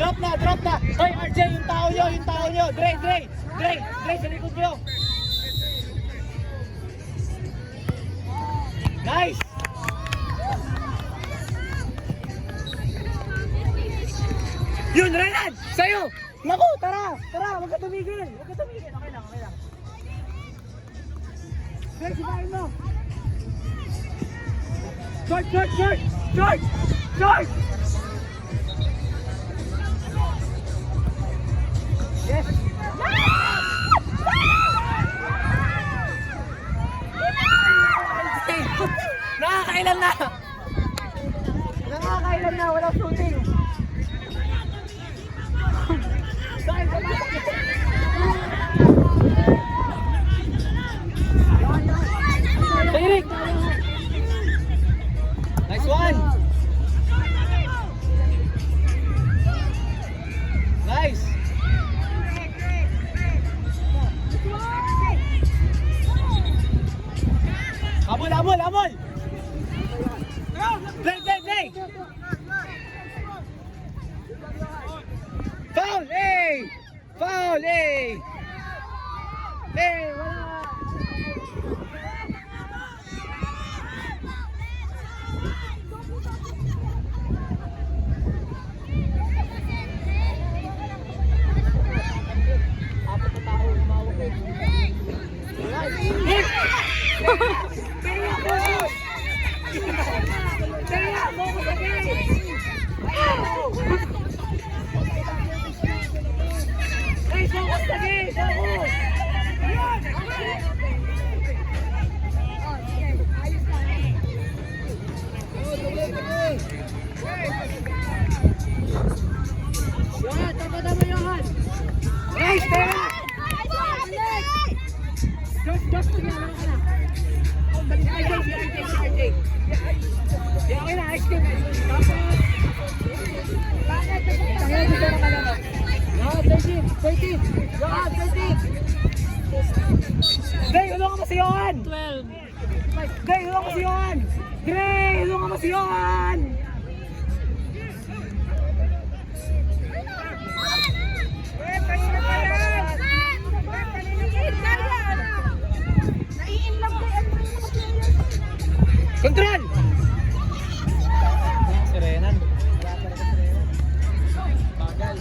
Drop na, drop na. Hoy, RJ, yung tao nyo. Dre, sa likod nyo. Nice! Yun, Renan! Sa'yo! Naku, tara! Huwag ka tumigil! Okay lang. Dre, sipain mo! George! Yes! Nakakailan na, walang shooting. Eric! Nice one! Nice! Amol! Play! Foul! Wala! Gray, ulong ka masiyawan! 12. Gray, ulong ka masiyawan! Kontrol! Si Renan. Bagal.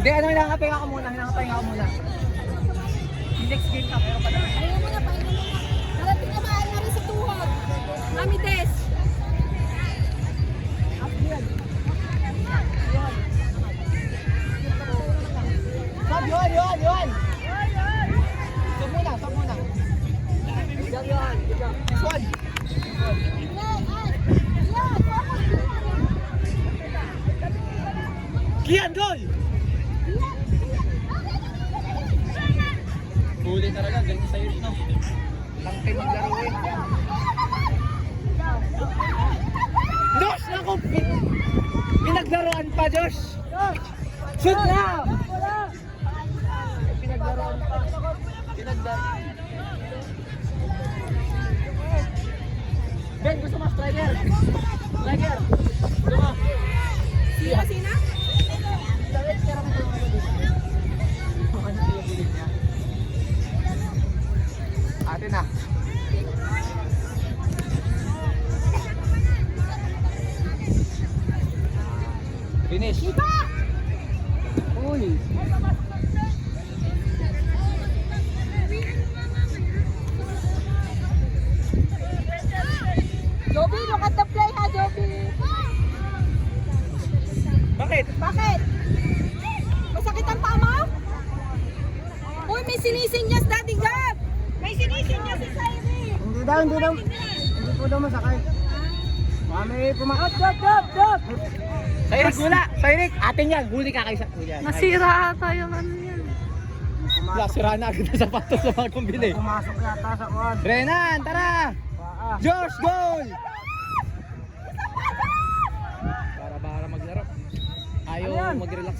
Hindi, hinangapahinga ka muna. Next game ka, pero pala. Ayaw mo na, pahinga mo na. Para tinamaan na rin sa tuhod. Mami Tess. Sab, yun! Sab muna. Yun. Next one. Kian, goal! Huli talaga, ganyan sa'yo rin, no? Tangkay maglaro eh. Josh, naku! Pinaglaruan pa, Josh! Shoot na! Pinaglaruan pa. Ben, gusto mo striker? Gusto mo? Sina? Finish. Iba! Uy. Joby, look at the play ha, Joby. Bakit? Bakit? Masakit ang tama? Uy, may sinisinyas, Daddy Gab! May sinisinyas si Sairi! Hindi daw. Hindi po daw masakay. May pumakat. Stop! Sayrik, wala. Sayrik, atin yan. Huli ka kayo sa kuya. Nasira ata yung ano yan. Wala, sira na agad ang sapatos sa mga kumbili. Pumasok yata sa kuwan. Renan, tara! Paa. Josh, goal! Para maglaro. Ayaw Ano yan? mag-relax.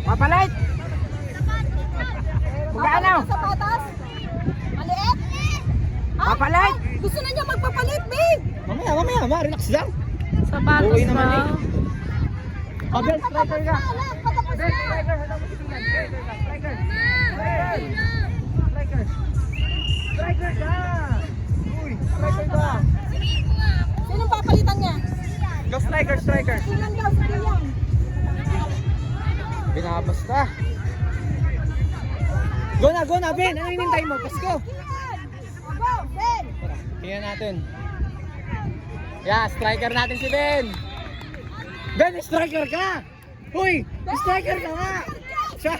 Papalit! Magkano? Sapatos? Maliit? Ha? Papalit! Gusto na niya magpapalit, babe! Mamaya, relax lang. Sapatos Okay naman daw. Abel, striker ka! Patapos Abel, na! striker! Striker ka! Uy, striker ka! Sinong papalitan niya? Go striker! Silang daw, sige yan. Binabasta. Go na, Ben! Ano hinintay mo? Pasko! Go, Ben! Tara, tingnan natin. Yeah, striker natin si Ben! Ben, striker ka! Uy! Striker ka nga! Siya!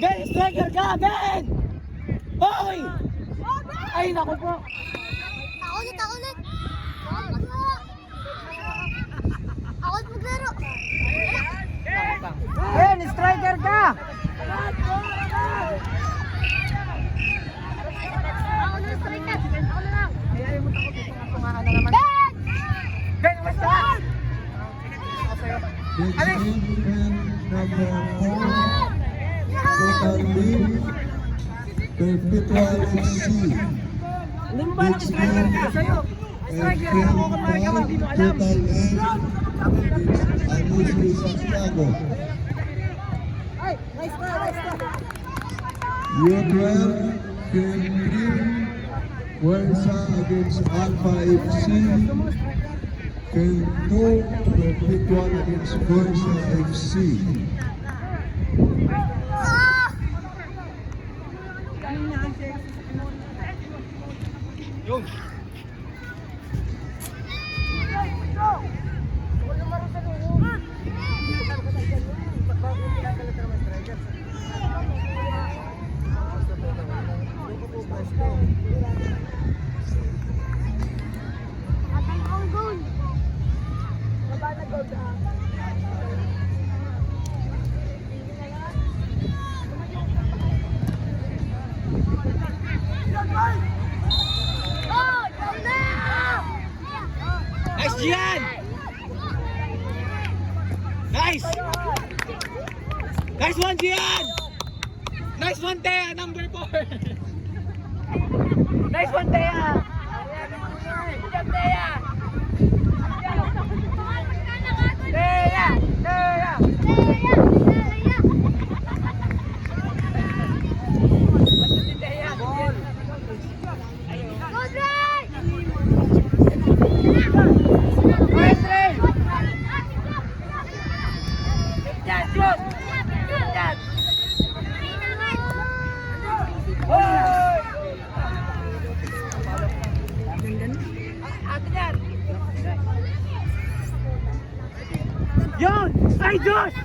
Ben, striker ka! Ben! Uy! Ay, naku po! Ako ulit! Ako maglaro! Ben, striker ka! Ben, basta! Number 4, total lead, Perpetual FC. Hindi mo ba alam striker ka? Sa'yo! Striker ka ako kung magawa, hindi mo alam! Total N, Anisri Santiago. Ay, nice ka! U12, Game 3, Fuerza against Alpha FC. Game 2, Perpetual against Fuerza FC. Yung! Nice, Gian! Nice! Nice one, Gian! Nice one, Thea, number 4! Nice one, Thea! Thea! Yun! Ay, Josh!